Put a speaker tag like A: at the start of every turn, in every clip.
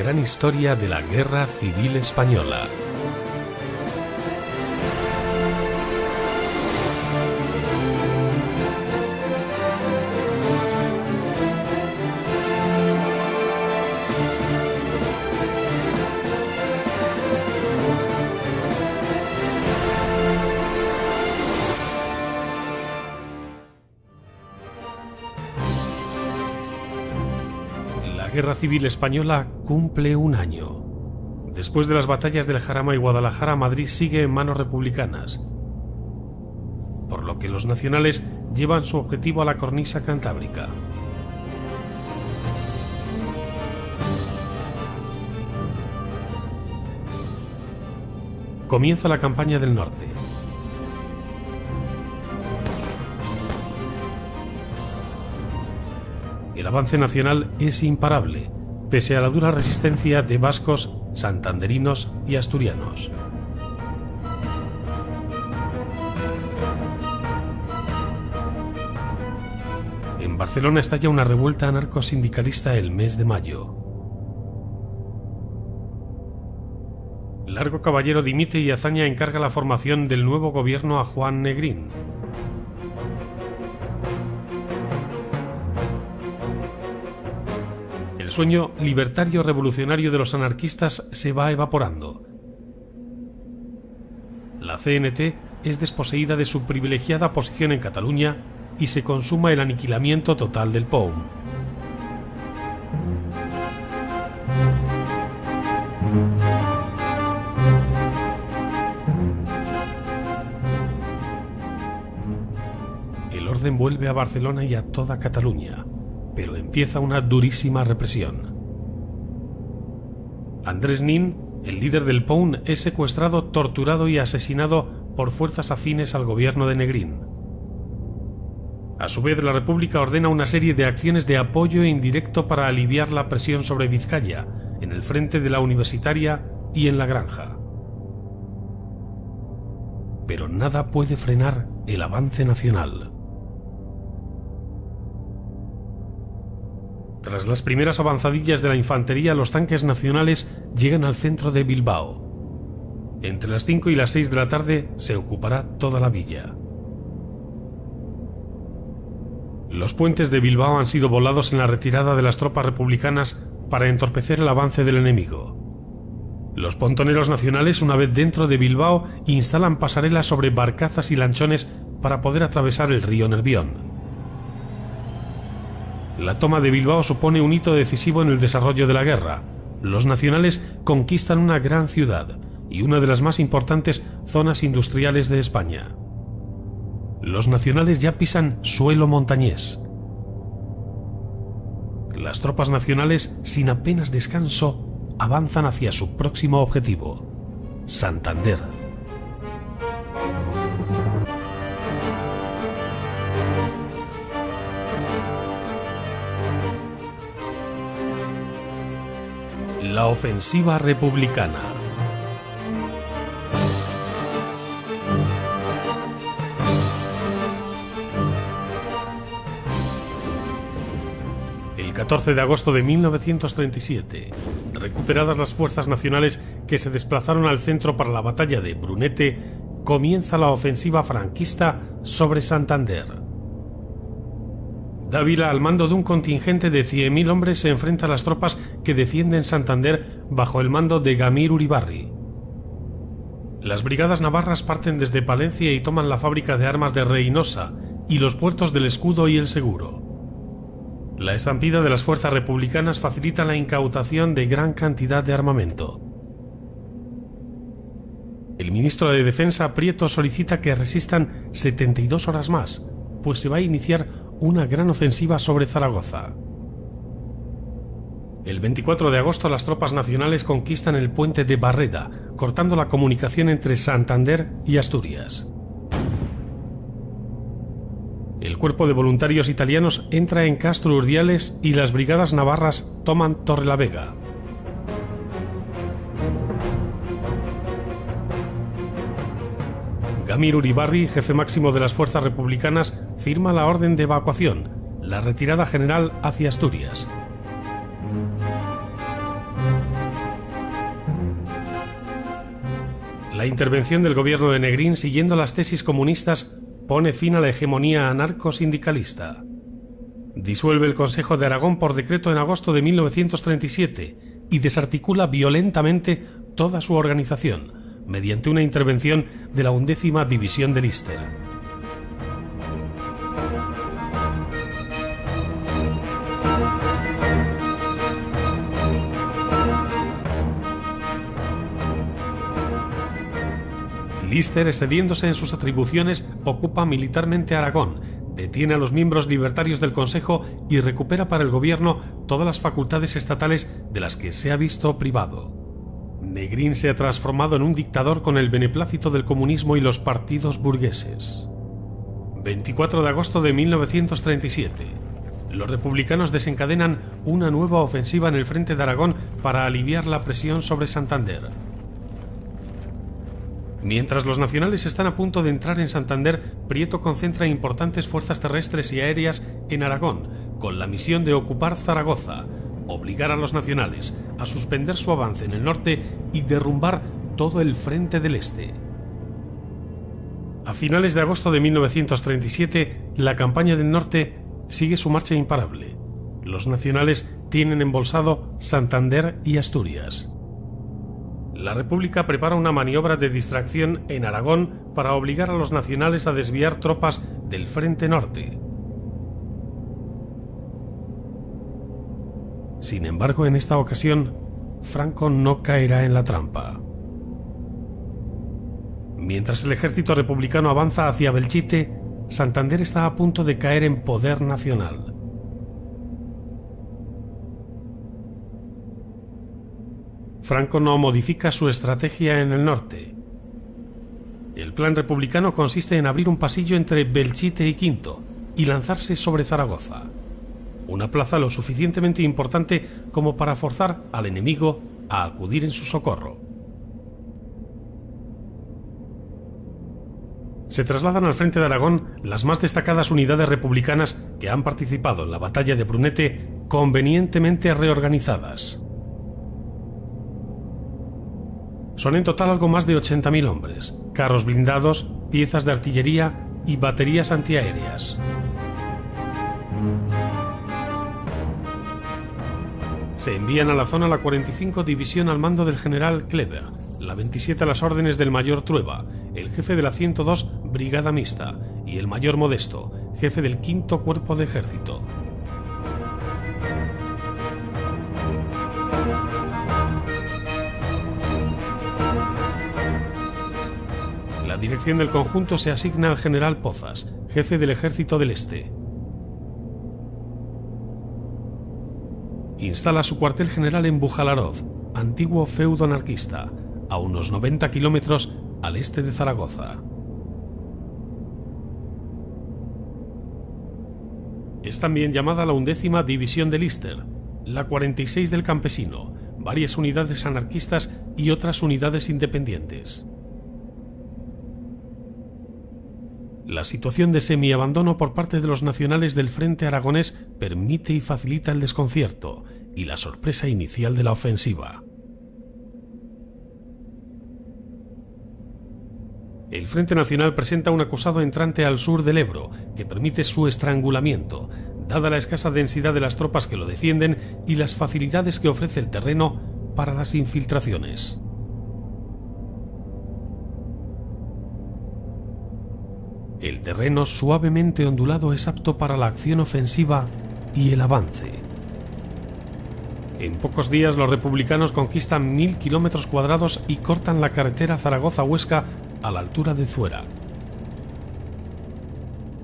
A: gran historia de la Guerra Civil Española. La Guerra Civil Española cumple un año. Después de las batallas del Jarama y Guadalajara, Madrid sigue en manos republicanas, por lo que los nacionales llevan su objetivo a la cornisa cantábrica. Comienza la campaña del norte. El avance nacional es imparable, pese a la dura resistencia de vascos, santanderinos y asturianos. En Barcelona estalla una revuelta anarcosindicalista el mes de mayo. Largo Caballero dimite y Azaña encarga la formación del nuevo gobierno a Juan Negrín. El sueño libertario revolucionario de los anarquistas se va evaporando. La CNT es desposeída de su privilegiada posición en Cataluña y se consuma el aniquilamiento total del POUM. El orden vuelve a Barcelona y a toda Cataluña, pero empieza una durísima represión. Andrés Nin, el líder del POUM, es secuestrado, torturado y asesinado por fuerzas afines al gobierno de Negrín. A su vez, la República ordena una serie de acciones de apoyo indirecto para aliviar la presión sobre Vizcaya, en el frente de la Universitaria y en La Granja. Pero nada puede frenar el avance nacional. Tras las primeras avanzadillas de la infantería, los tanques nacionales llegan al centro de Bilbao. Entre las 5 y las 6 de la tarde se ocupará toda la villa. Los puentes de Bilbao han sido volados en la retirada de las tropas republicanas para entorpecer el avance del enemigo. Los pontoneros nacionales, una vez dentro de Bilbao, instalan pasarelas sobre barcazas y lanchones para poder atravesar el río Nervión. La toma de Bilbao supone un hito decisivo en el desarrollo de la guerra. Los nacionales conquistan una gran ciudad y una de las más importantes zonas industriales de España. Los nacionales ya pisan suelo montañés. Las tropas nacionales, sin apenas descanso, avanzan hacia su próximo objetivo: Santander. La ofensiva republicana. El 14 de agosto de 1937, recuperadas las fuerzas nacionales que se desplazaron al centro para la batalla de Brunete, comienza la ofensiva franquista sobre Santander. Dávila, al mando de un contingente de 100.000 hombres, se enfrenta a las tropas que defienden Santander bajo el mando de Gamir Uribarri. Las brigadas navarras parten desde Palencia y toman la fábrica de armas de Reynosa y los puertos del Escudo y el Seguro. La estampida de las fuerzas republicanas facilita la incautación de gran cantidad de armamento. El ministro de Defensa, Prieto, solicita que resistan 72 horas más, pues se va a iniciar una gran ofensiva sobre Zaragoza. El 24 de agosto las tropas nacionales conquistan el puente de Barreda, cortando la comunicación entre Santander y Asturias. El cuerpo de voluntarios italianos entra en Castro Urdiales y las brigadas navarras toman Torrelavega. Gamir Uribarri, jefe máximo de las fuerzas republicanas, firma la orden de evacuación, la retirada general hacia Asturias. La intervención del gobierno de Negrín, siguiendo las tesis comunistas, pone fin a la hegemonía anarco-sindicalista. Disuelve el Consejo de Aragón por decreto en agosto de 1937 y desarticula violentamente toda su organización, mediante una intervención de la 11ª División de Lister. Lister, excediéndose en sus atribuciones, ocupa militarmente Aragón, detiene a los miembros libertarios del Consejo y recupera para el gobierno todas las facultades estatales de las que se ha visto privado. Negrín se ha transformado en un dictador con el beneplácito del comunismo y los partidos burgueses. 24 de agosto de 1937. Los republicanos desencadenan una nueva ofensiva en el frente de Aragón para aliviar la presión sobre Santander. Mientras los nacionales están a punto de entrar en Santander, Prieto concentra importantes fuerzas terrestres y aéreas en Aragón, con la misión de ocupar Zaragoza, obligar a los nacionales a suspender su avance en el norte y derrumbar todo el frente del este. A finales de agosto de 1937, la campaña del norte sigue su marcha imparable. Los nacionales tienen embolsado Santander y Asturias. La República prepara una maniobra de distracción en Aragón para obligar a los nacionales a desviar tropas del frente norte. Sin embargo, en esta ocasión, Franco no caerá en la trampa. Mientras el ejército republicano avanza hacia Belchite, Santander está a punto de caer en poder nacional. Franco no modifica su estrategia en el norte. El plan republicano consiste en abrir un pasillo entre Belchite y Quinto y lanzarse sobre Zaragoza, una plaza lo suficientemente importante como para forzar al enemigo a acudir en su socorro. Se trasladan al frente de Aragón las más destacadas unidades republicanas que han participado en la batalla de Brunete, convenientemente reorganizadas. Son en total algo más de 80.000 hombres, carros blindados, piezas de artillería y baterías antiaéreas. Se envían a la zona la 45 División al mando del general Kleber, la 27 a las órdenes del mayor Trueba, el jefe de la 102 Brigada Mixta y el mayor Modesto, jefe del 5º Cuerpo de Ejército. La dirección del conjunto se asigna al general Pozas, jefe del Ejército del Este. Instala su cuartel general en Bujalaroz, antiguo feudo anarquista, a unos 90 kilómetros al este de Zaragoza. Es también llamada la 11ª División de Lister, la 46 del Campesino, varias unidades anarquistas y otras unidades independientes. La situación de semiabandono por parte de los nacionales del frente aragonés permite y facilita el desconcierto y la sorpresa inicial de la ofensiva. El Frente Nacional presenta un acusado entrante al sur del Ebro que permite su estrangulamiento, dada la escasa densidad de las tropas que lo defienden y las facilidades que ofrece el terreno para las infiltraciones. El terreno suavemente ondulado es apto para la acción ofensiva y el avance. En pocos días los republicanos conquistan 1000 kilómetros cuadrados y cortan la carretera Zaragoza-Huesca a la altura de Zuera.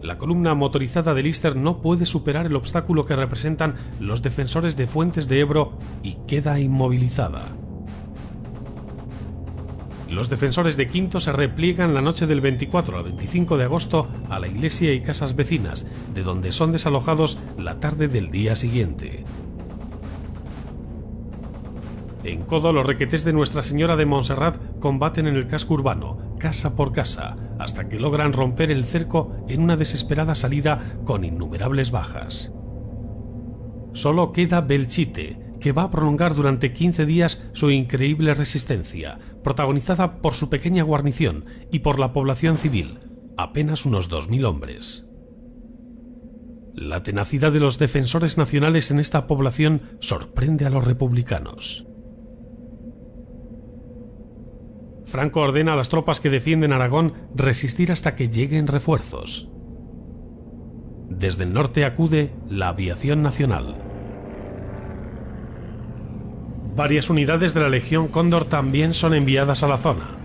A: La columna motorizada de Lister no puede superar el obstáculo que representan los defensores de Fuentes de Ebro y queda inmovilizada. Los defensores de Quinto se repliegan la noche del 24 al 25 de agosto a la iglesia y casas vecinas, de donde son desalojados la tarde del día siguiente. En Codo, los requetés de Nuestra Señora de Montserrat combaten en el casco urbano, casa por casa, hasta que logran romper el cerco en una desesperada salida con innumerables bajas. Solo queda Belchite, que va a prolongar durante 15 días su increíble resistencia, protagonizada por su pequeña guarnición y por la población civil, apenas unos 2000 hombres. La tenacidad de los defensores nacionales en esta población sorprende a los republicanos. Franco ordena a las tropas que defienden Aragón resistir hasta que lleguen refuerzos. Desde el norte acude la aviación nacional. Varias unidades de la Legión Cóndor también son enviadas a la zona.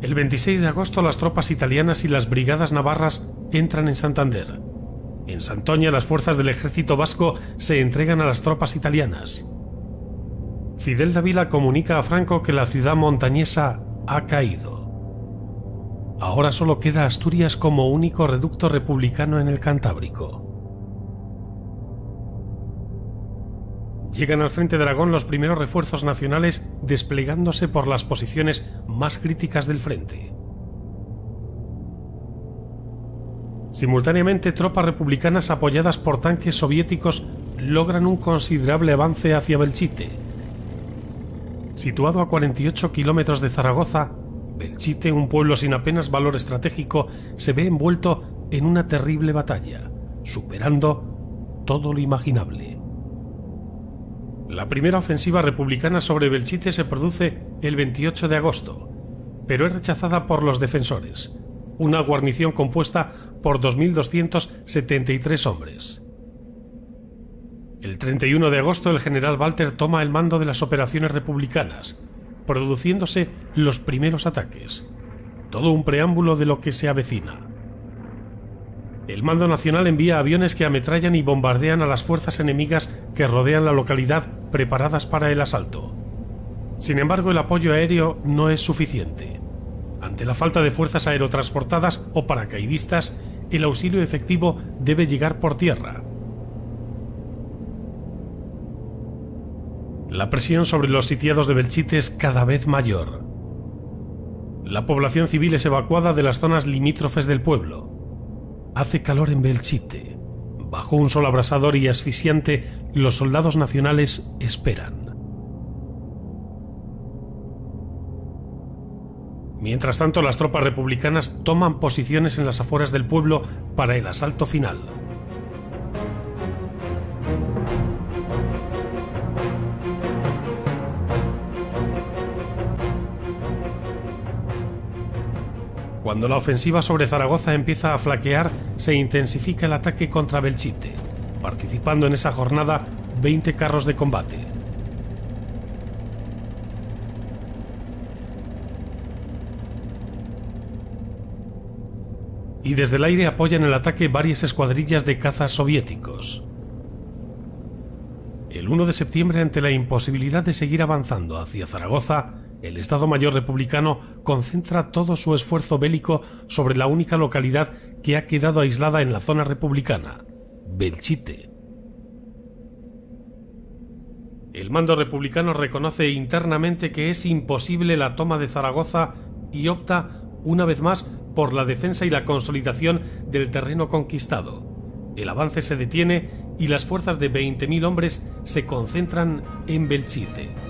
A: El 26 de agosto las tropas italianas y las brigadas navarras entran en Santander. En Santoña las fuerzas del ejército vasco se entregan a las tropas italianas. Fidel Dávila comunica a Franco que la ciudad montañesa ha caído. Ahora solo queda Asturias como único reducto republicano en el Cantábrico. Llegan al frente de Aragón los primeros refuerzos nacionales desplegándose por las posiciones más críticas del frente. Simultáneamente, tropas republicanas apoyadas por tanques soviéticos logran un considerable avance hacia Belchite. Situado a 48 kilómetros de Zaragoza, Belchite, un pueblo sin apenas valor estratégico, se ve envuelto en una terrible batalla, superando todo lo imaginable. La primera ofensiva republicana sobre Belchite se produce el 28 de agosto, pero es rechazada por los defensores, una guarnición compuesta por 2.273 hombres. El 31 de agosto el general Walter toma el mando de las operaciones republicanas, produciéndose los primeros ataques, todo un preámbulo de lo que se avecina. El mando nacional envía aviones que ametrallan y bombardean a las fuerzas enemigas que rodean la localidad preparadas para el asalto. Sin embargo, el apoyo aéreo no es suficiente. Ante la falta de fuerzas aerotransportadas o paracaidistas, el auxilio efectivo debe llegar por tierra. La presión sobre los sitiados de Belchite es cada vez mayor. La población civil es evacuada de las zonas limítrofes del pueblo. Hace calor en Belchite. Bajo un sol abrasador y asfixiante, los soldados nacionales esperan. Mientras tanto, las tropas republicanas toman posiciones en las afueras del pueblo para el asalto final. Cuando la ofensiva sobre Zaragoza empieza a flaquear, se intensifica el ataque contra Belchite, participando en esa jornada 20 carros de combate. Y desde el aire apoyan el ataque varias escuadrillas de cazas soviéticos. El 1 de septiembre, ante la imposibilidad de seguir avanzando hacia Zaragoza, el Estado Mayor republicano concentra todo su esfuerzo bélico sobre la única localidad que ha quedado aislada en la zona republicana, Belchite. El mando republicano reconoce internamente que es imposible la toma de Zaragoza y opta, una vez más, por la defensa y la consolidación del terreno conquistado. El avance se detiene y las fuerzas de 20.000 hombres se concentran en Belchite.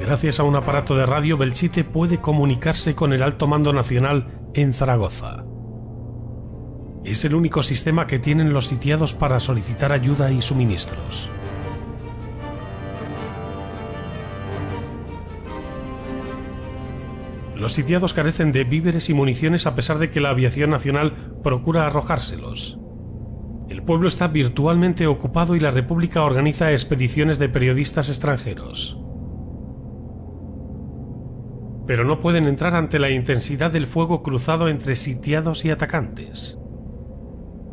A: Gracias a un aparato de radio, Belchite puede comunicarse con el alto mando nacional en Zaragoza. Es el único sistema que tienen los sitiados para solicitar ayuda y suministros. Los sitiados carecen de víveres y municiones a pesar de que la aviación nacional procura arrojárselos. El pueblo está virtualmente ocupado y la República organiza expediciones de periodistas extranjeros. Pero no pueden entrar ante la intensidad del fuego cruzado entre sitiados y atacantes.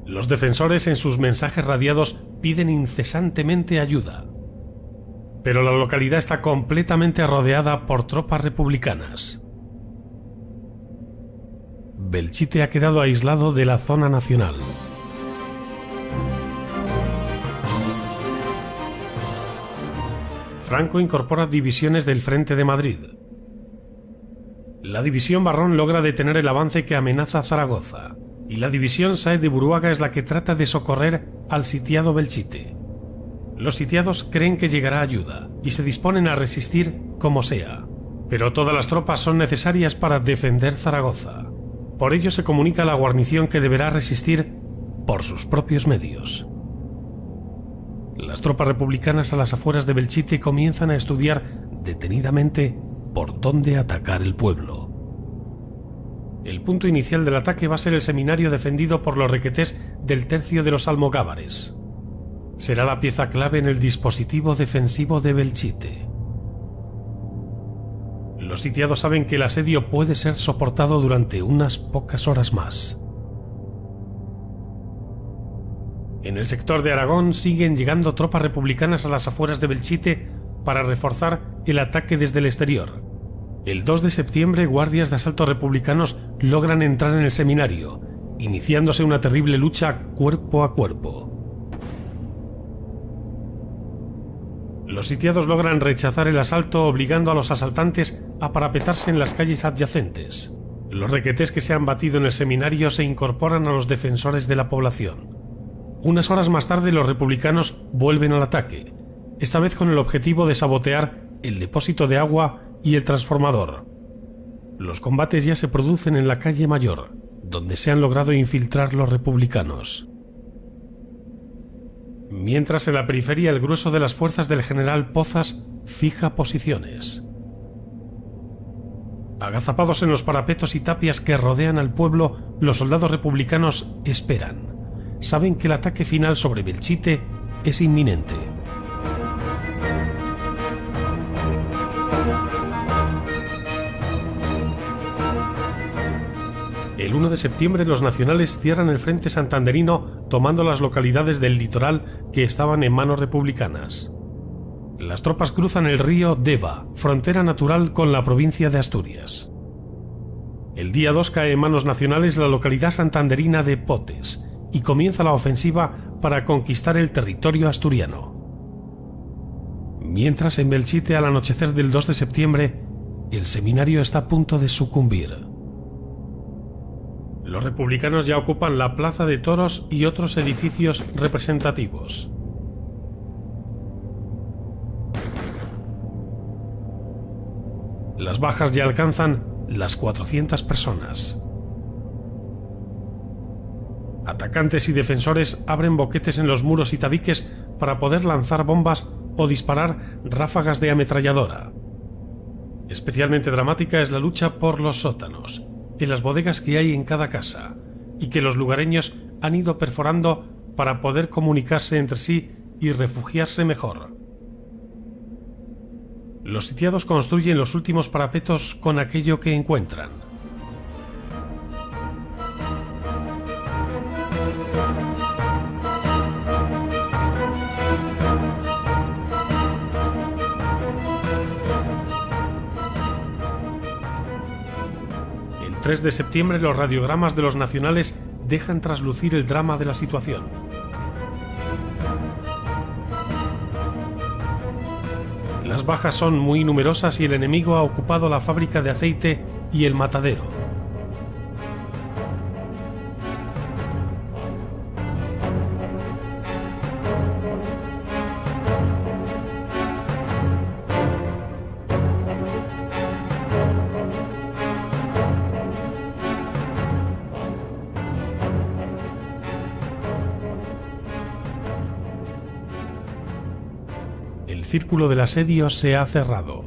A: Los defensores en sus mensajes radiados piden incesantemente ayuda. Pero la localidad está completamente rodeada por tropas republicanas. Belchite ha quedado aislado de la zona nacional. Franco incorpora divisiones del Frente de Madrid. La división Barrón logra detener el avance que amenaza Zaragoza, y la división Sáez de Buruaga es la que trata de socorrer al sitiado Belchite. Los sitiados creen que llegará ayuda y se disponen a resistir como sea, pero todas las tropas son necesarias para defender Zaragoza. Por ello se comunica a la guarnición que deberá resistir por sus propios medios. Las tropas republicanas a las afueras de Belchite comienzan a estudiar detenidamente por dónde atacar el pueblo. El punto inicial del ataque va a ser el seminario defendido por los requetés del tercio de los almogávares. Será la pieza clave en el dispositivo defensivo de Belchite. Los sitiados saben que el asedio puede ser soportado durante unas pocas horas más. En el sector de Aragón siguen llegando tropas republicanas a las afueras de Belchite para reforzar el ataque desde el exterior. El 2 de septiembre, guardias de asalto republicanos logran entrar en el seminario, iniciándose una terrible lucha cuerpo a cuerpo. Los sitiados logran rechazar el asalto, obligando a los asaltantes a parapetarse en las calles adyacentes. Los requetés que se han batido en el seminario se incorporan a los defensores de la población. Unas horas más tarde, los republicanos vuelven al ataque, esta vez con el objetivo de sabotear el depósito de agua y el transformador. Los combates ya se producen en la calle Mayor, donde se han logrado infiltrar los republicanos. Mientras en la periferia el grueso de las fuerzas del general Pozas fija posiciones. Agazapados en los parapetos y tapias que rodean al pueblo, los soldados republicanos esperan. Saben que el ataque final sobre Belchite es inminente. El 1 de septiembre los nacionales cierran el frente santanderino tomando las localidades del litoral que estaban en manos republicanas. Las tropas cruzan el río Deva, frontera natural con la provincia de Asturias. El día 2 cae en manos nacionales la localidad santanderina de Potes y comienza la ofensiva para conquistar el territorio asturiano. Mientras en Belchite, al anochecer del 2 de septiembre, el seminario está a punto de sucumbir. Los republicanos ya ocupan la Plaza de Toros y otros edificios representativos. Las bajas ya alcanzan las 400 personas. Atacantes y defensores abren boquetes en los muros y tabiques para poder lanzar bombas o disparar ráfagas de ametralladora. Especialmente dramática es la lucha por los sótanos, en las bodegas que hay en cada casa, y que los lugareños han ido perforando para poder comunicarse entre sí y refugiarse mejor. Los sitiados construyen los últimos parapetos con aquello que encuentran. El 3 de septiembre los radiogramas de los nacionales dejan traslucir el drama de la situación. Las bajas son muy numerosas y el enemigo ha ocupado la fábrica de aceite y el matadero. El círculo del asedio se ha cerrado.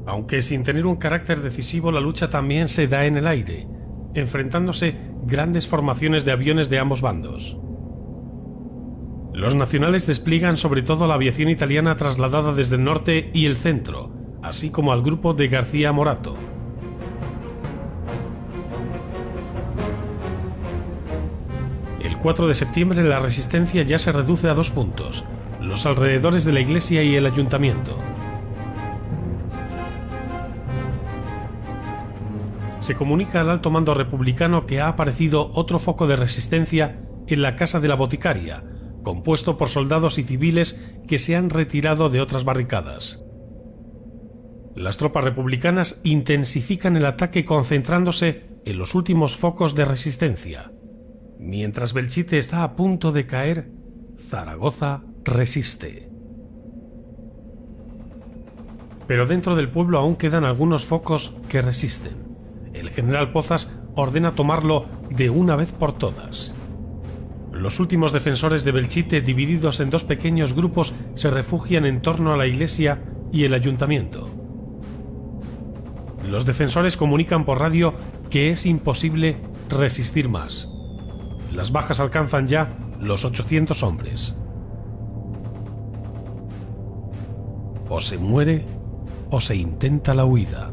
A: Aunque sin tener un carácter decisivo, la lucha también se da en el aire, enfrentándose grandes formaciones de aviones de ambos bandos. Los nacionales despliegan sobre todo la aviación italiana trasladada desde el norte y el centro, así como al grupo de García Morato. El 4 de septiembre la resistencia ya se reduce a 2 puntos, los alrededores de la iglesia y el ayuntamiento. Se comunica al alto mando republicano que ha aparecido otro foco de resistencia en la casa de la boticaria, compuesto por soldados y civiles que se han retirado de otras barricadas. Las tropas republicanas intensifican el ataque concentrándose en los últimos focos de resistencia. Mientras Belchite está a punto de caer, Zaragoza resiste. Pero dentro del pueblo aún quedan algunos focos que resisten. El general Pozas ordena tomarlo de una vez por todas. Los últimos defensores de Belchite, divididos en dos pequeños grupos, se refugian en torno a la iglesia y el ayuntamiento. Los defensores comunican por radio que es imposible resistir más. Las bajas alcanzan ya los 800 hombres. O se muere o se intenta la huida.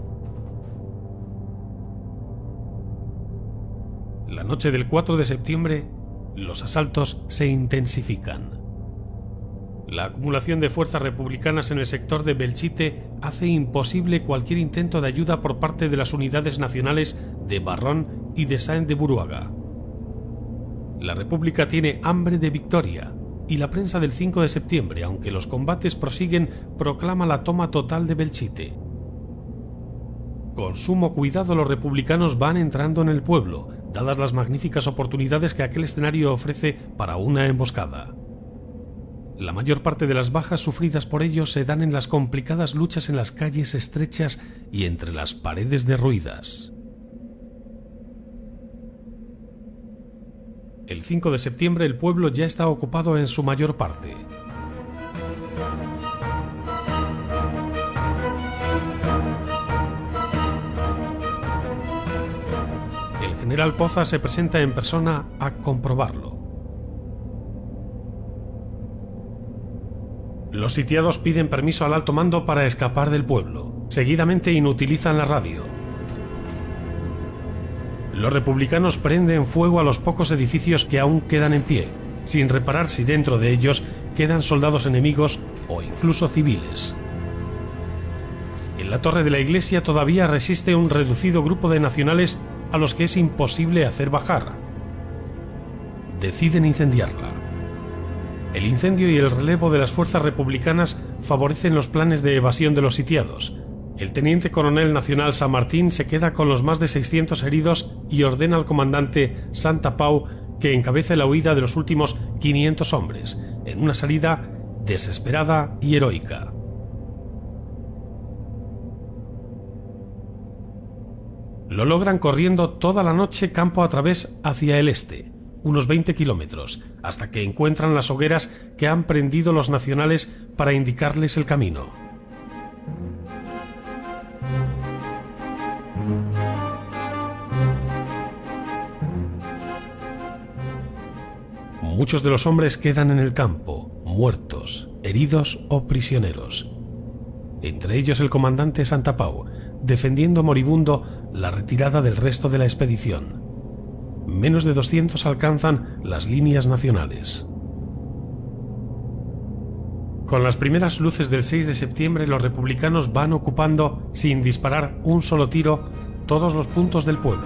A: La noche del 4 de septiembre, los asaltos se intensifican. La acumulación de fuerzas republicanas en el sector de Belchite hace imposible cualquier intento de ayuda por parte de las unidades nacionales de Barrón y de Sáenz de Buruaga. La República tiene hambre de victoria y la prensa del 5 de septiembre, aunque los combates prosiguen, proclama la toma total de Belchite. Con sumo cuidado los republicanos van entrando en el pueblo, dadas las magníficas oportunidades que aquel escenario ofrece para una emboscada. La mayor parte de las bajas sufridas por ellos se dan en las complicadas luchas en las calles estrechas y entre las paredes derruidas. El 5 de septiembre el pueblo ya está ocupado en su mayor parte. El general Pozas se presenta en persona a comprobarlo. Los sitiados piden permiso al alto mando para escapar del pueblo. Seguidamente inutilizan la radio. Los republicanos prenden fuego a los pocos edificios que aún quedan en pie, sin reparar si dentro de ellos quedan soldados enemigos o incluso civiles. En la torre de la iglesia todavía resiste un reducido grupo de nacionales a los que es imposible hacer bajar. Deciden incendiarla. El incendio y el relevo de las fuerzas republicanas favorecen los planes de evasión de los sitiados. El teniente coronel nacional San Martín se queda con los más de 600 heridos y ordena al comandante Santa Pau que encabece la huida de los últimos 500 hombres, en una salida desesperada y heroica. Lo logran corriendo toda la noche campo a través hacia el este, unos 20 kilómetros, hasta que encuentran las hogueras que han prendido los nacionales para indicarles el camino. Muchos de los hombres quedan en el campo, muertos, heridos o prisioneros. Entre ellos el comandante Santa Pau, defendiendo moribundo la retirada del resto de la expedición. Menos de 200 alcanzan las líneas nacionales. Con las primeras luces del 6 de septiembre los republicanos van ocupando, sin disparar un solo tiro, todos los puntos del pueblo.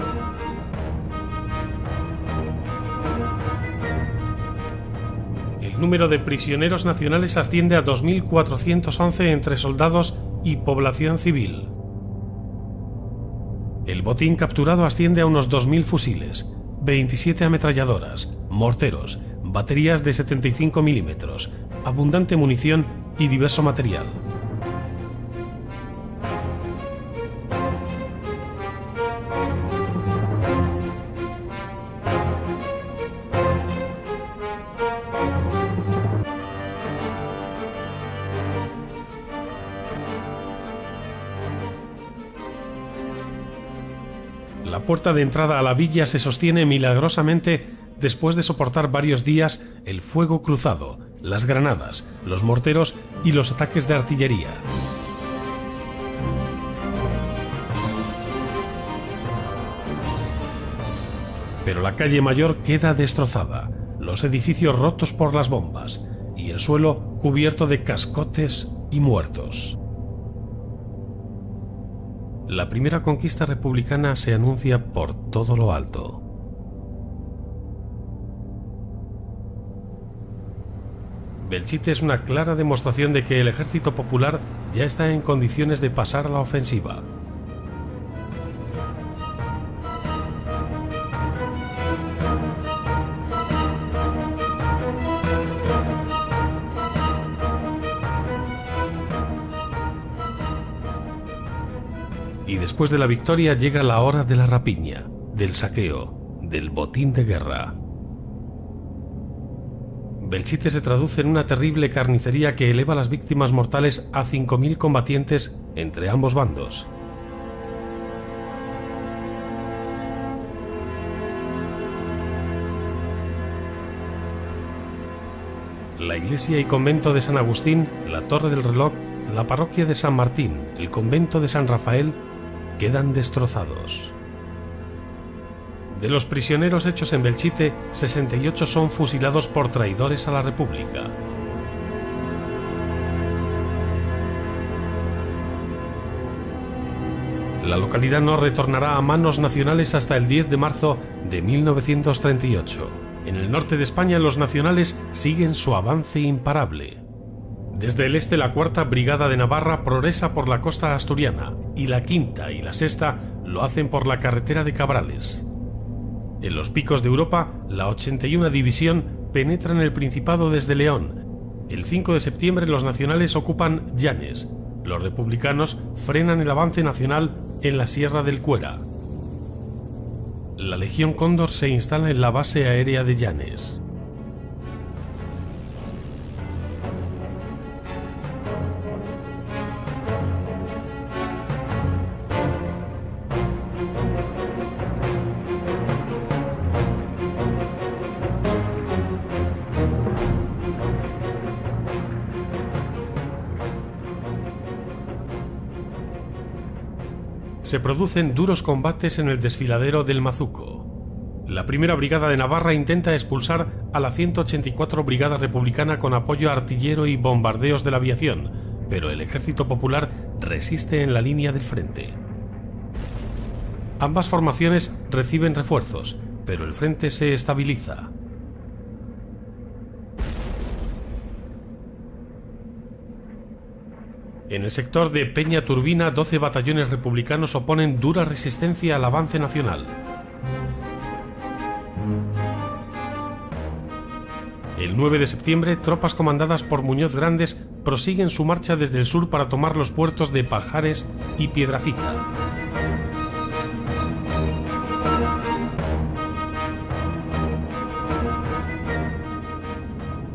A: El número de prisioneros nacionales asciende a 2.411 entre soldados y población civil. El botín capturado asciende a unos 2.000 fusiles, 27 ametralladoras, morteros, baterías de 75 milímetros, abundante munición y diverso material. La puerta de entrada a la villa se sostiene milagrosamente después de soportar varios días el fuego cruzado, las granadas, los morteros y los ataques de artillería. Pero la calle mayor queda destrozada, los edificios rotos por las bombas y el suelo cubierto de cascotes y muertos. La primera conquista republicana se anuncia por todo lo alto. Belchite es una clara demostración de que el ejército popular ya está en condiciones de pasar a la ofensiva. Y después de la victoria llega la hora de la rapiña, del saqueo, del botín de guerra. Belchite se traduce en una terrible carnicería que eleva las víctimas mortales a 5.000 combatientes entre ambos bandos. La iglesia y convento de San Agustín, la Torre del Reloj, la parroquia de San Martín, el convento de San Rafael quedan destrozados. De los prisioneros hechos en Belchite, 68 son fusilados por traidores a la República. La localidad no retornará a manos nacionales hasta el 10 de marzo de 1938. En el norte de España los nacionales siguen su avance imparable. Desde el este la 4ª Brigada de Navarra progresa por la costa asturiana y la 5ª y la 6ª lo hacen por la carretera de Cabrales. En los picos de Europa, la 81 División penetra en el Principado desde León. El 5 de septiembre los nacionales ocupan Llanes. Los republicanos frenan el avance nacional en la Sierra del Cuera. La Legión Cóndor se instala en la base aérea de Llanes. Se producen duros combates en el desfiladero del Mazuco. La 1ª Brigada de Navarra intenta expulsar a la 184 Brigada Republicana con apoyo artillero y bombardeos de la aviación, pero el ejército popular resiste en la línea del frente. Ambas formaciones reciben refuerzos, pero el frente se estabiliza. En el sector de Peña Turbina, 12 batallones republicanos oponen dura resistencia al avance nacional. El 9 de septiembre, tropas comandadas por Muñoz Grandes prosiguen su marcha desde el sur para tomar los puertos de Pajares y Piedrafita.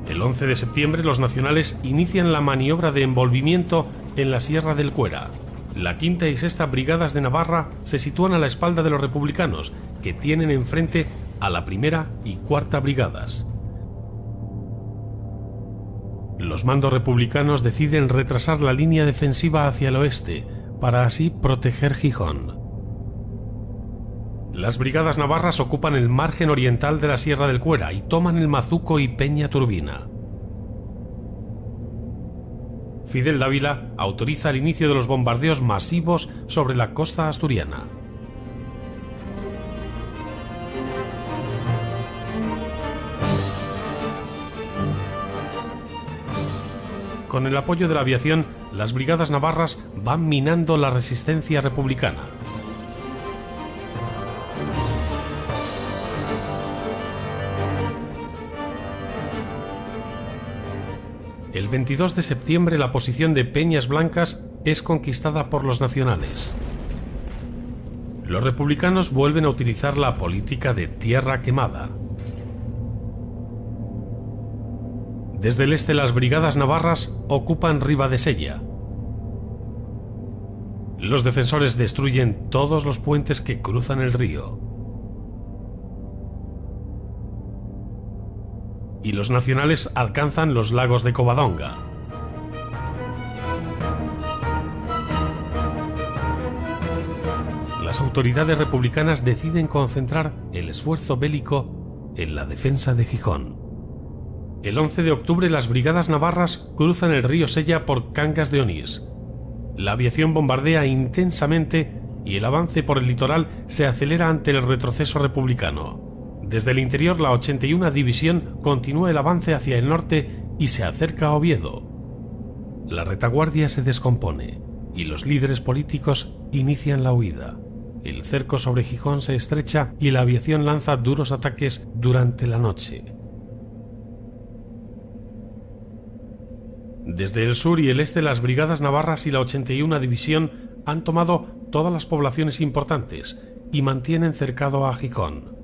A: El 11 de septiembre los nacionales inician la maniobra de envolvimiento en la Sierra del Cuera. La 5ª y 6ª Brigadas de Navarra se sitúan a la espalda de los republicanos, que tienen enfrente a la 1ª y 4ª Brigadas. Los mandos republicanos deciden retrasar la línea defensiva hacia el oeste, para así proteger Gijón. Las brigadas navarras ocupan el margen oriental de la Sierra del Cuera y toman el Mazuco y Peña Turbina. Fidel Dávila autoriza el inicio de los bombardeos masivos sobre la costa asturiana. Con el apoyo de la aviación, las brigadas navarras van minando la resistencia republicana. El 22 de septiembre la posición de Peñas Blancas es conquistada por los nacionales. Los republicanos vuelven a utilizar la política de tierra quemada. Desde el este las brigadas navarras ocupan Ribadesella. Los defensores destruyen todos los puentes que cruzan el río. Y los nacionales alcanzan los lagos de Covadonga. Las autoridades republicanas deciden concentrar el esfuerzo bélico en la defensa de Gijón. El 11 de octubre las brigadas navarras cruzan el río Sella por Cangas de Onís. La aviación bombardea intensamente y el avance por el litoral se acelera ante el retroceso republicano. Desde el interior, la 81 División continúa el avance hacia el norte y se acerca a Oviedo. La retaguardia se descompone y los líderes políticos inician la huida. El cerco sobre Gijón se estrecha y la aviación lanza duros ataques durante la noche. Desde el sur y el este, las brigadas navarras y la 81 División han tomado todas las poblaciones importantes y mantienen cercado a Gijón.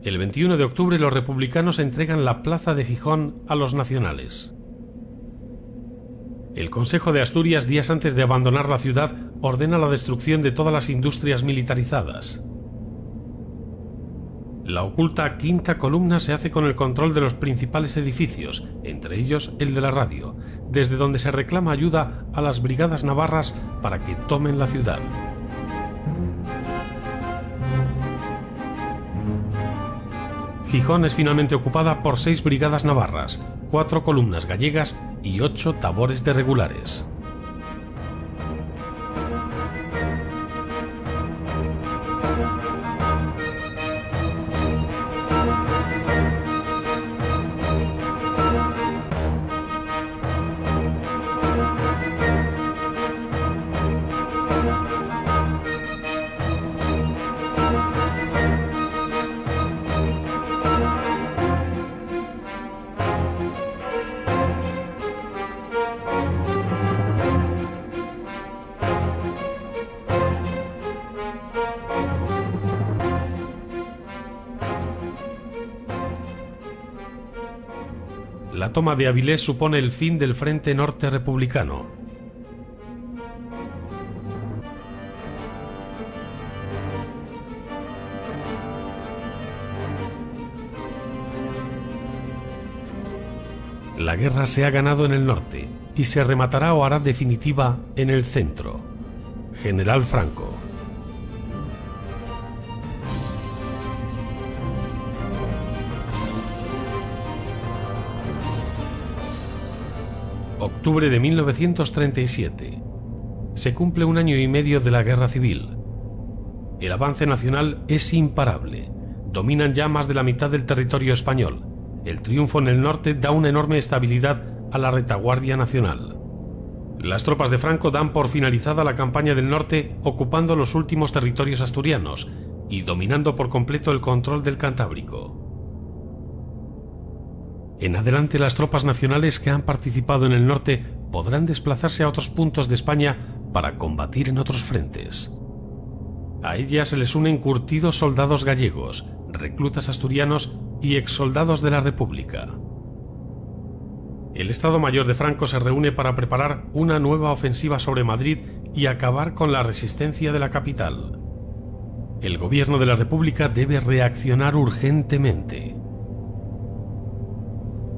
A: El 21 de octubre los republicanos entregan la plaza de Gijón a los nacionales. El Consejo de Asturias, días antes de abandonar la ciudad, ordena la destrucción de todas las industrias militarizadas. La oculta quinta columna se hace con el control de los principales edificios, entre ellos el de la radio, desde donde se reclama ayuda a las brigadas navarras para que tomen la ciudad. Gijón es finalmente ocupada por 6 brigadas navarras, 4 columnas gallegas y 8 tabores de regulares. La toma de Avilés supone el fin del Frente Norte Republicano. La guerra se ha ganado en el norte y se rematará o hará definitiva en el centro. General Franco. Octubre de 1937. Se cumple un año y medio de la Guerra Civil. El avance nacional es imparable. Dominan ya más de la mitad del territorio español. El triunfo en el norte da una enorme estabilidad a la retaguardia nacional. Las tropas de Franco dan por finalizada la campaña del norte, ocupando los últimos territorios asturianos y dominando por completo el control del Cantábrico. En adelante, las tropas nacionales que han participado en el norte podrán desplazarse a otros puntos de España para combatir en otros frentes. A ellas se les unen curtidos soldados gallegos, reclutas asturianos y exsoldados de la República. El Estado Mayor de Franco se reúne para preparar una nueva ofensiva sobre Madrid y acabar con la resistencia de la capital. El gobierno de la República debe reaccionar urgentemente.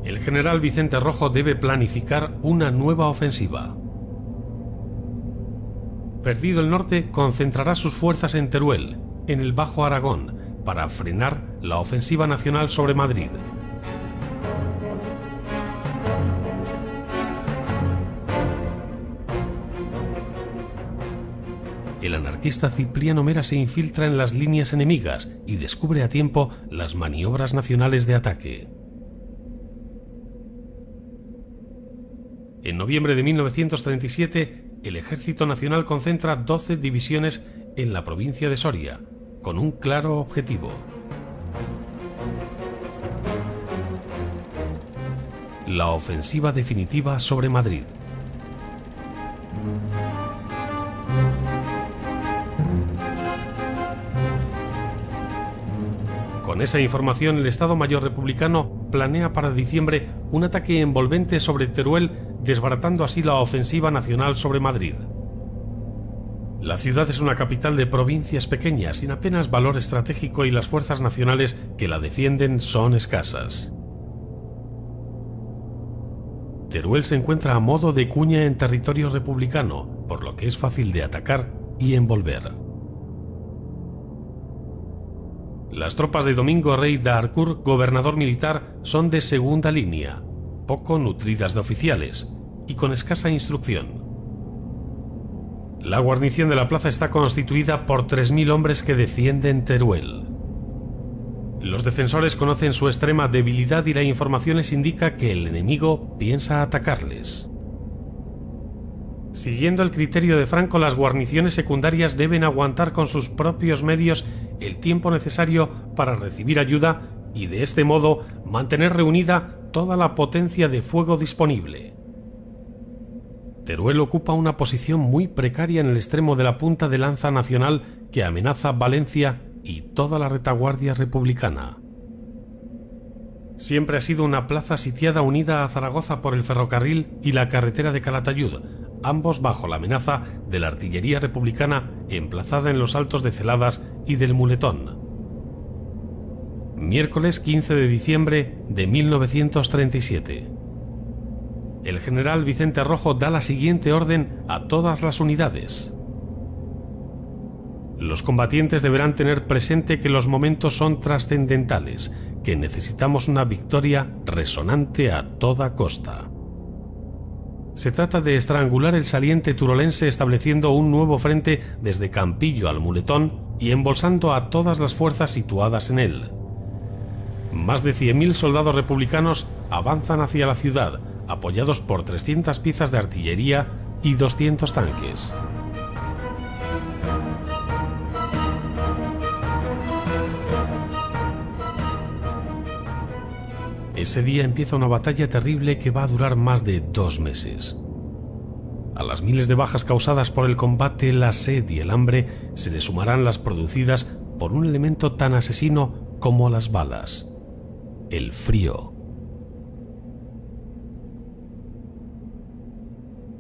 A: El general Vicente Rojo debe planificar una nueva ofensiva. Perdido el norte, concentrará sus fuerzas en Teruel, en el Bajo Aragón, para frenar la ofensiva nacional sobre Madrid. El anarquista Cipriano Mera se infiltra en las líneas enemigas y descubre a tiempo las maniobras nacionales de ataque. En noviembre de 1937, el Ejército Nacional concentra 12 divisiones en la provincia de Soria, con un claro objetivo: la ofensiva definitiva sobre Madrid. Con esa información, el Estado Mayor Republicano planea para diciembre un ataque envolvente sobre Teruel, desbaratando así la ofensiva nacional sobre Madrid. La ciudad es una capital de provincias pequeñas, sin apenas valor estratégico, y las fuerzas nacionales que la defienden son escasas. Teruel se encuentra a modo de cuña en territorio republicano, por lo que es fácil de atacar y envolver. Las tropas de Domingo Rey de Harcourt, gobernador militar, son de segunda línea, poco nutridas de oficiales y con escasa instrucción. La guarnición de la plaza está constituida por 3.000 hombres que defienden Teruel. Los defensores conocen su extrema debilidad y la información les indica que el enemigo piensa atacarles. Siguiendo el criterio de Franco, las guarniciones secundarias deben aguantar con sus propios medios el tiempo necesario para recibir ayuda y de este modo mantener reunida toda la potencia de fuego disponible. Teruel ocupa una posición muy precaria en el extremo de la punta de lanza nacional que amenaza Valencia y toda la retaguardia republicana. Siempre ha sido una plaza sitiada unida a Zaragoza por el ferrocarril y la carretera de Calatayud, ambos bajo la amenaza de la artillería republicana emplazada en los altos de Celadas y del Muletón. Miércoles 15 de diciembre de 1937. El general Vicente Rojo da la siguiente orden a todas las unidades. Los combatientes deberán tener presente que los momentos son trascendentales, que necesitamos una victoria resonante a toda costa. Se trata de estrangular el saliente turolense estableciendo un nuevo frente desde Campillo al Muletón y embolsando a todas las fuerzas situadas en él. Más de 100.000 soldados republicanos avanzan hacia la ciudad, apoyados por 300 piezas de artillería y 200 tanques. Ese día empieza una batalla terrible que va a durar más de 2 meses. A las miles de bajas causadas por el combate, la sed y el hambre se le sumarán las producidas por un elemento tan asesino como las balas: el frío.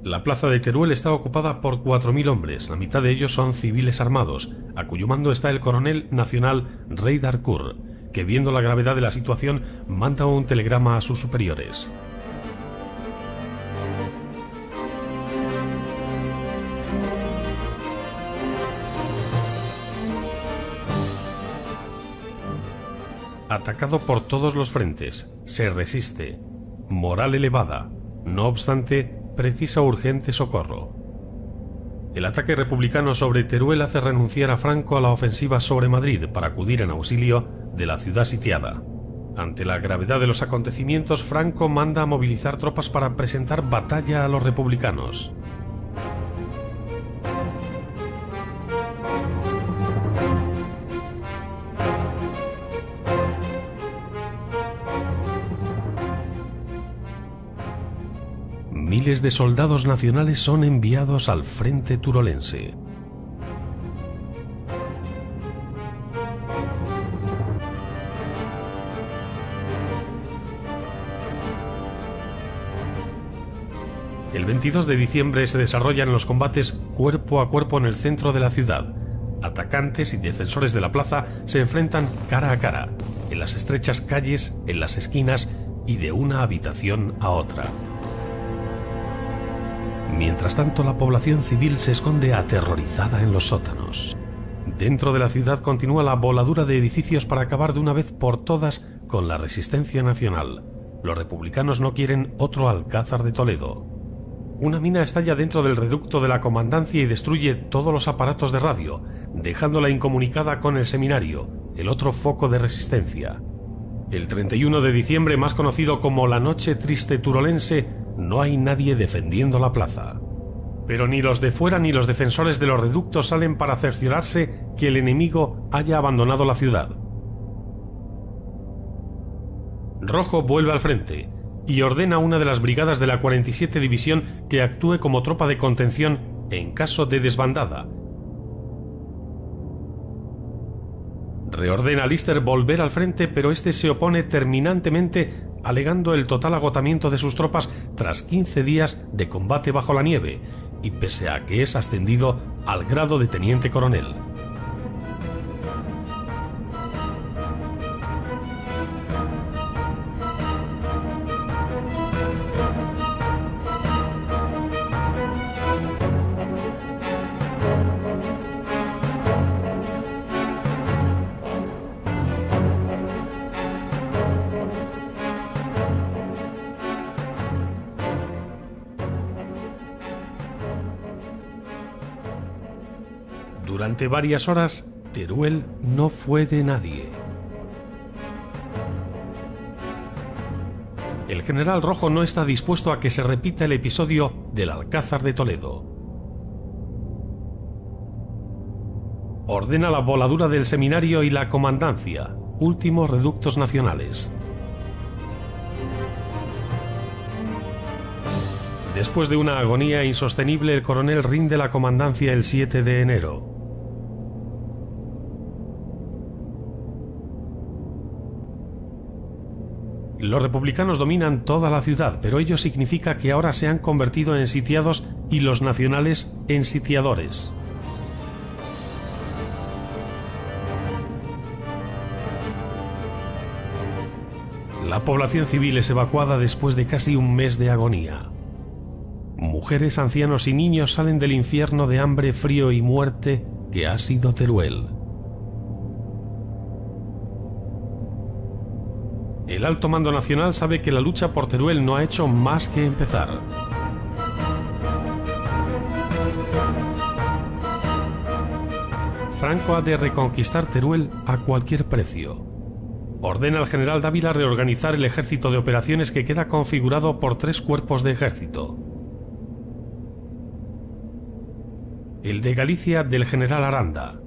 A: La plaza de Teruel está ocupada por 4.000 hombres, la mitad de ellos son civiles armados, a cuyo mando está el coronel nacional Rey d'Harcourt, que viendo la gravedad de la situación manda un telegrama a sus superiores. Atacado por todos los frentes, se resiste. Moral elevada. No obstante, precisa urgente socorro. El ataque republicano sobre Teruel hace renunciar a Franco a la ofensiva sobre Madrid para acudir en auxilio de la ciudad sitiada. Ante la gravedad de los acontecimientos, Franco manda a movilizar tropas para presentar batalla a los republicanos. Miles de soldados nacionales son enviados al frente turolense. El 22 de diciembre se desarrollan los combates cuerpo a cuerpo en el centro de la ciudad. Atacantes y defensores de la plaza se enfrentan cara a cara, en las estrechas calles, en las esquinas y de una habitación a otra. Mientras tanto, la población civil se esconde aterrorizada en los sótanos. Dentro de la ciudad continúa la voladura de edificios para acabar de una vez por todas con la resistencia nacional. Los republicanos no quieren otro Alcázar de Toledo. Una mina estalla dentro del reducto de la comandancia y destruye todos los aparatos de radio, dejándola incomunicada con el seminario, el otro foco de resistencia. El 31 de diciembre, más conocido como la Noche Triste Turolense, no hay nadie defendiendo la plaza. Pero ni los de fuera ni los defensores de los reductos salen para cerciorarse que el enemigo haya abandonado la ciudad. Rojo vuelve al frente y ordena a una de las brigadas de la 47 División que actúe como tropa de contención en caso de desbandada. Reordena a Lister volver al frente, pero este se opone terminantemente, alegando el total agotamiento de sus tropas tras 15 días de combate bajo la nieve, y pese a que es ascendido al grado de teniente coronel. Durante varias horas, Teruel no fue de nadie. El general Rojo no está dispuesto a que se repita el episodio del Alcázar de Toledo. Ordena la voladura del seminario y la comandancia, últimos reductos nacionales. Después de una agonía insostenible, el coronel rinde la comandancia el 7 de enero. Los republicanos dominan toda la ciudad, pero ello significa que ahora se han convertido en sitiados y los nacionales en sitiadores. La población civil es evacuada después de casi un mes de agonía. Mujeres, ancianos y niños salen del infierno de hambre, frío y muerte que ha sido Teruel. El alto mando nacional sabe que la lucha por Teruel no ha hecho más que empezar. Franco ha de reconquistar Teruel a cualquier precio. Ordena al general Dávila reorganizar el ejército de operaciones, que queda configurado por 3 cuerpos de ejército. El de Galicia del general Aranda.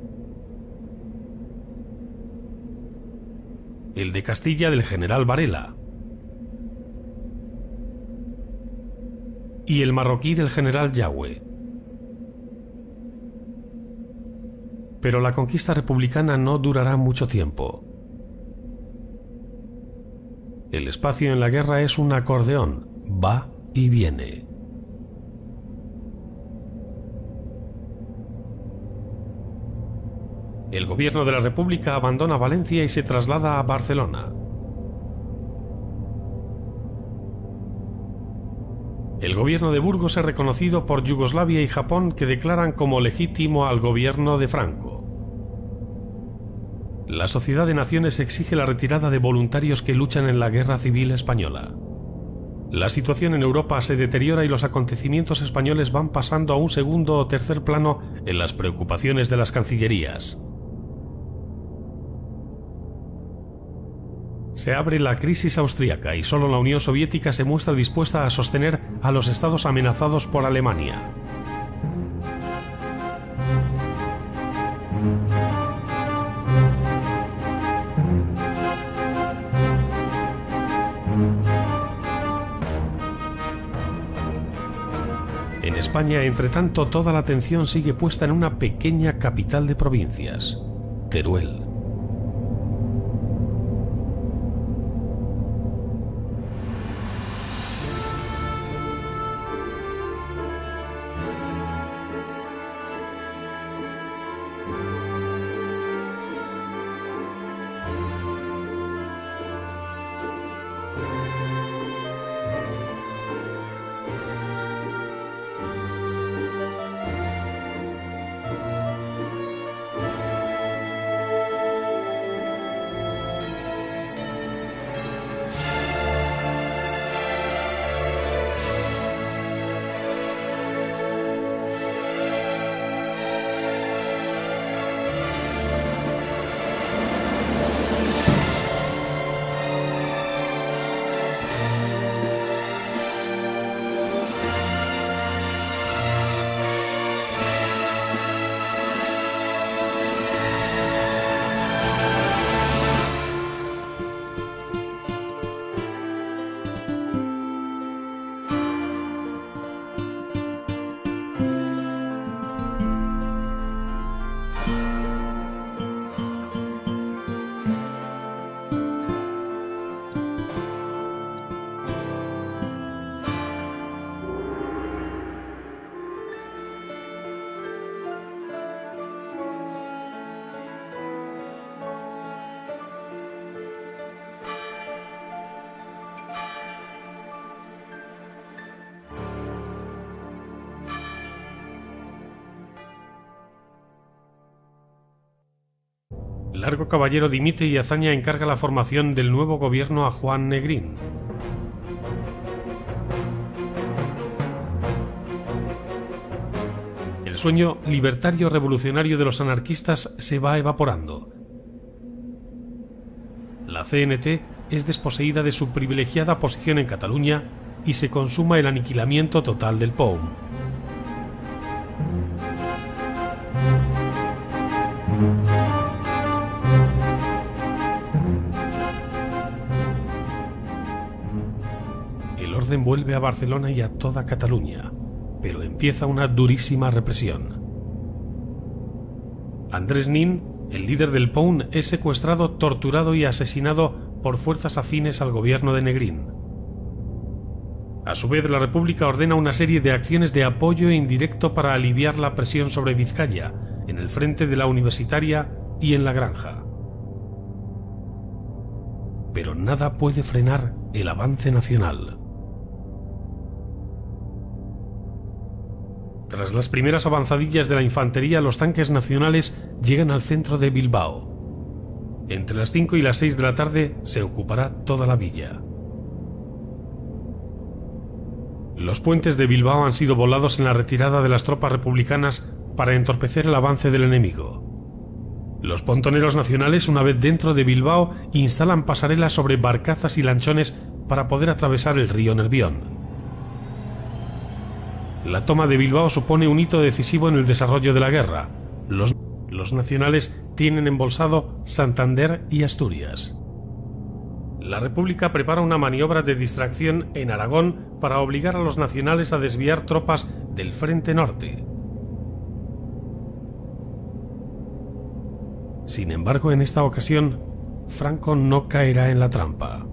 A: El de Castilla del general Varela. Y el marroquí del general Yagüe. Pero la conquista republicana no durará mucho tiempo. El espacio en la guerra es un acordeón, va y viene. El gobierno de la República abandona Valencia y se traslada a Barcelona. El gobierno de Burgos es reconocido por Yugoslavia y Japón, que declaran como legítimo al gobierno de Franco. La Sociedad de Naciones exige la retirada de voluntarios que luchan en la Guerra Civil Española. La situación en Europa se deteriora y los acontecimientos españoles van pasando a un segundo o tercer plano en las preocupaciones de las cancillerías. Se abre la crisis austríaca y solo la Unión Soviética se muestra dispuesta a sostener a los estados amenazados por Alemania. En España, entre tanto, toda la atención sigue puesta en una pequeña capital de provincias, Teruel. Largo Caballero dimite y Azaña encarga la formación del nuevo gobierno a Juan Negrín. El sueño libertario revolucionario de los anarquistas se va evaporando. La CNT es desposeída de su privilegiada posición en Cataluña y se consuma el aniquilamiento total del POUM. El orden vuelve a Barcelona y a toda Cataluña, pero empieza una durísima represión. Andrés Nin, el líder del POUM, es secuestrado, torturado y asesinado por fuerzas afines al gobierno de Negrín. A su vez, la República ordena una serie de acciones de apoyo indirecto para aliviar la presión sobre Vizcaya, en el frente de la Universitaria y en la Granja. Pero nada puede frenar el avance nacional. Tras las primeras avanzadillas de la infantería, los tanques nacionales llegan al centro de Bilbao. Entre las 5 y las 6 de la tarde se ocupará toda la villa. Los puentes de Bilbao han sido volados en la retirada de las tropas republicanas para entorpecer el avance del enemigo. Los pontoneros nacionales, una vez dentro de Bilbao, instalan pasarelas sobre barcazas y lanchones para poder atravesar el río Nervión. La toma de Bilbao supone un hito decisivo en el desarrollo de la guerra. Los nacionales tienen embolsado Santander y Asturias. La República prepara una maniobra de distracción en Aragón para obligar a los nacionales a desviar tropas del frente norte. Sin embargo, en esta ocasión, Franco no caerá en la trampa.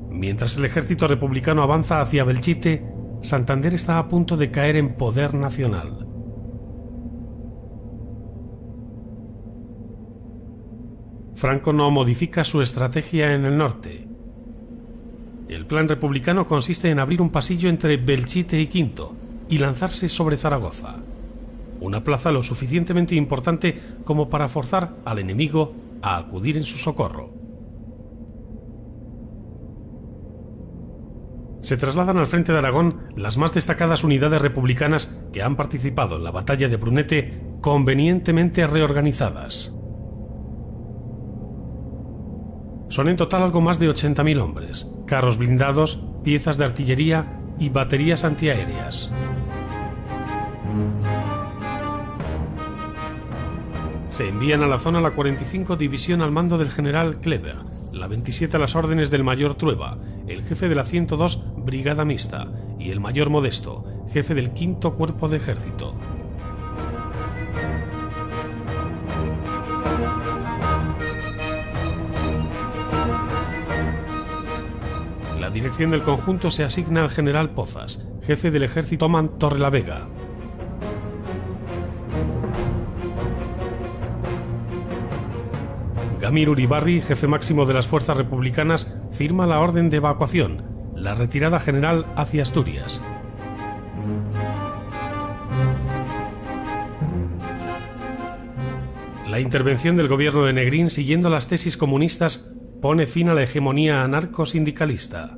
A: Mientras el ejército republicano avanza hacia Belchite, Santander está a punto de caer en poder nacional. Franco no modifica su estrategia en el norte. El plan republicano consiste en abrir un pasillo entre Belchite y Quinto y lanzarse sobre Zaragoza, una plaza lo suficientemente importante como para forzar al enemigo a acudir en su socorro. Se trasladan al frente de Aragón las más destacadas unidades republicanas que han participado en la batalla de Brunete, convenientemente reorganizadas. Son en total algo más de 80.000 hombres, carros blindados, piezas de artillería y baterías antiaéreas. Se envían a la zona la 45 División al mando del general Kleber, la 27 a las órdenes del mayor Trueba, el jefe de la 102 Brigada Mixta y el mayor Modesto, jefe del 5º Cuerpo de Ejército. La dirección del conjunto se asigna al general Pozas, jefe del ejército Toman Torrelavega. Gamir Uribarri, jefe máximo de las fuerzas republicanas, firma la orden de evacuación, la retirada general hacia Asturias. La intervención del gobierno de Negrín, siguiendo las tesis comunistas, pone fin a la hegemonía anarco-sindicalista.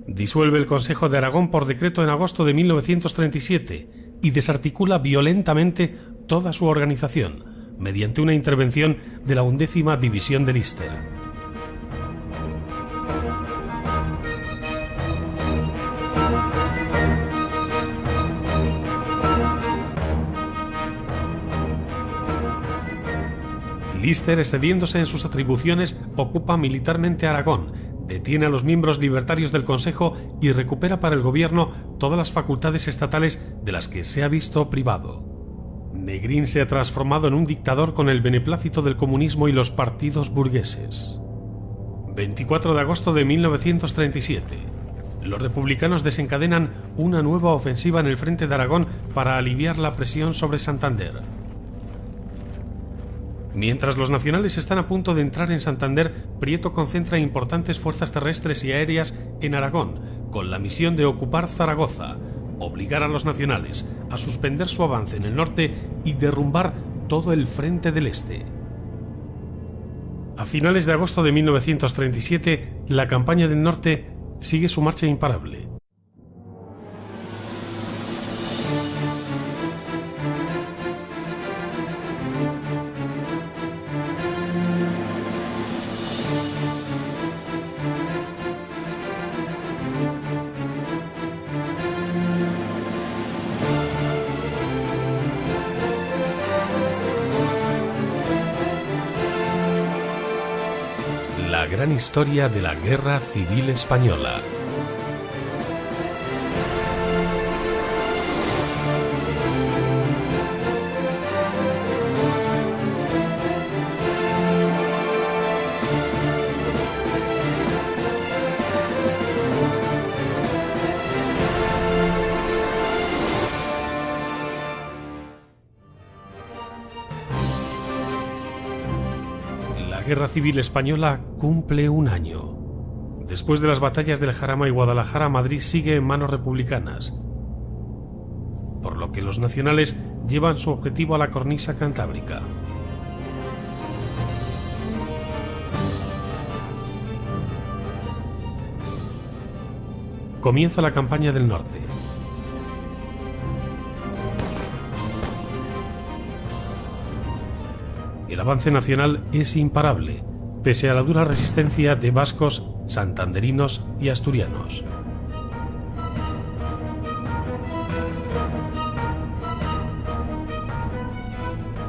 A: Disuelve el Consejo de Aragón por decreto en agosto de 1937 y desarticula violentamente toda su organización, mediante una intervención de la 11ª División de Lister. Lister, excediéndose en sus atribuciones, ocupa militarmente Aragón, detiene a los miembros libertarios del Consejo y recupera para el gobierno todas las facultades estatales de las que se ha visto privado. Negrín se ha transformado en un dictador con el beneplácito del comunismo y los partidos burgueses. 24 de agosto de 1937. Los republicanos desencadenan una nueva ofensiva en el frente de Aragón para aliviar la presión sobre Santander. Mientras los nacionales están a punto de entrar en Santander, Prieto concentra importantes fuerzas terrestres y aéreas en Aragón, con la misión de ocupar Zaragoza, obligar a los nacionales a suspender su avance en el norte y derrumbar todo el frente del este. A finales de agosto de 1937, la campaña del norte sigue su marcha imparable. gran historia de la Guerra Civil Española. La Guerra Civil Española cumple un año. Después de las batallas del Jarama y Guadalajara, Madrid sigue en manos republicanas, por lo que los nacionales llevan su objetivo a la cornisa cantábrica. Comienza la campaña del norte. El avance nacional es imparable, pese a la dura resistencia de vascos, santanderinos y asturianos.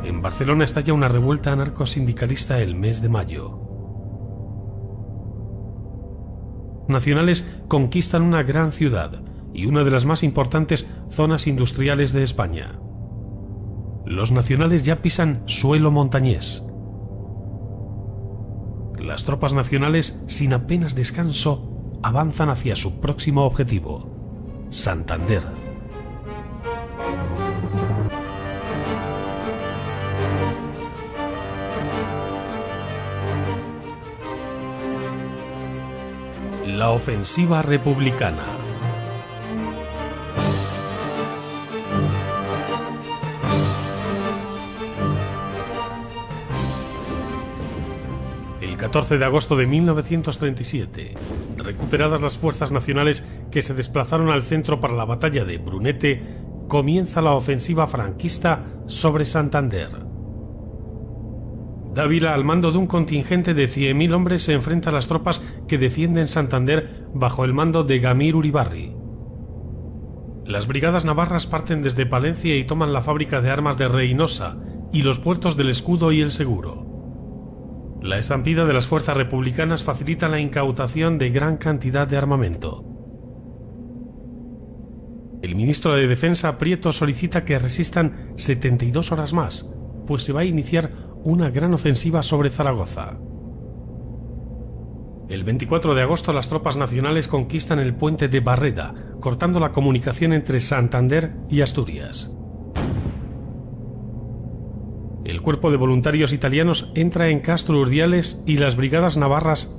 A: En Barcelona estalla una revuelta anarcosindicalista el mes de mayo. Nacionales conquistan una gran ciudad y una de las más importantes zonas industriales de España. Los nacionales ya pisan suelo montañés. Las tropas nacionales, sin apenas descanso, avanzan hacia su próximo objetivo, Santander. La ofensiva republicana. El 14 de agosto de 1937, recuperadas las fuerzas nacionales que se desplazaron al centro para la batalla de Brunete, comienza la ofensiva franquista sobre Santander. Dávila, al mando de un contingente de 100.000 hombres, se enfrenta a las tropas que defienden Santander bajo el mando de Gamir Uribarri. Las brigadas navarras parten desde Palencia y toman la fábrica de armas de Reynosa y los puertos del Escudo y el Seguro. La estampida de las fuerzas republicanas facilita la incautación de gran cantidad de armamento. El ministro de Defensa, Prieto, solicita que resistan 72 horas más, pues se va a iniciar una gran ofensiva sobre Zaragoza. El 24 de agosto las tropas nacionales conquistan el puente de Barreda, cortando la comunicación entre Santander y Asturias. El cuerpo de voluntarios italianos entra en Castro Urdiales y las brigadas navarras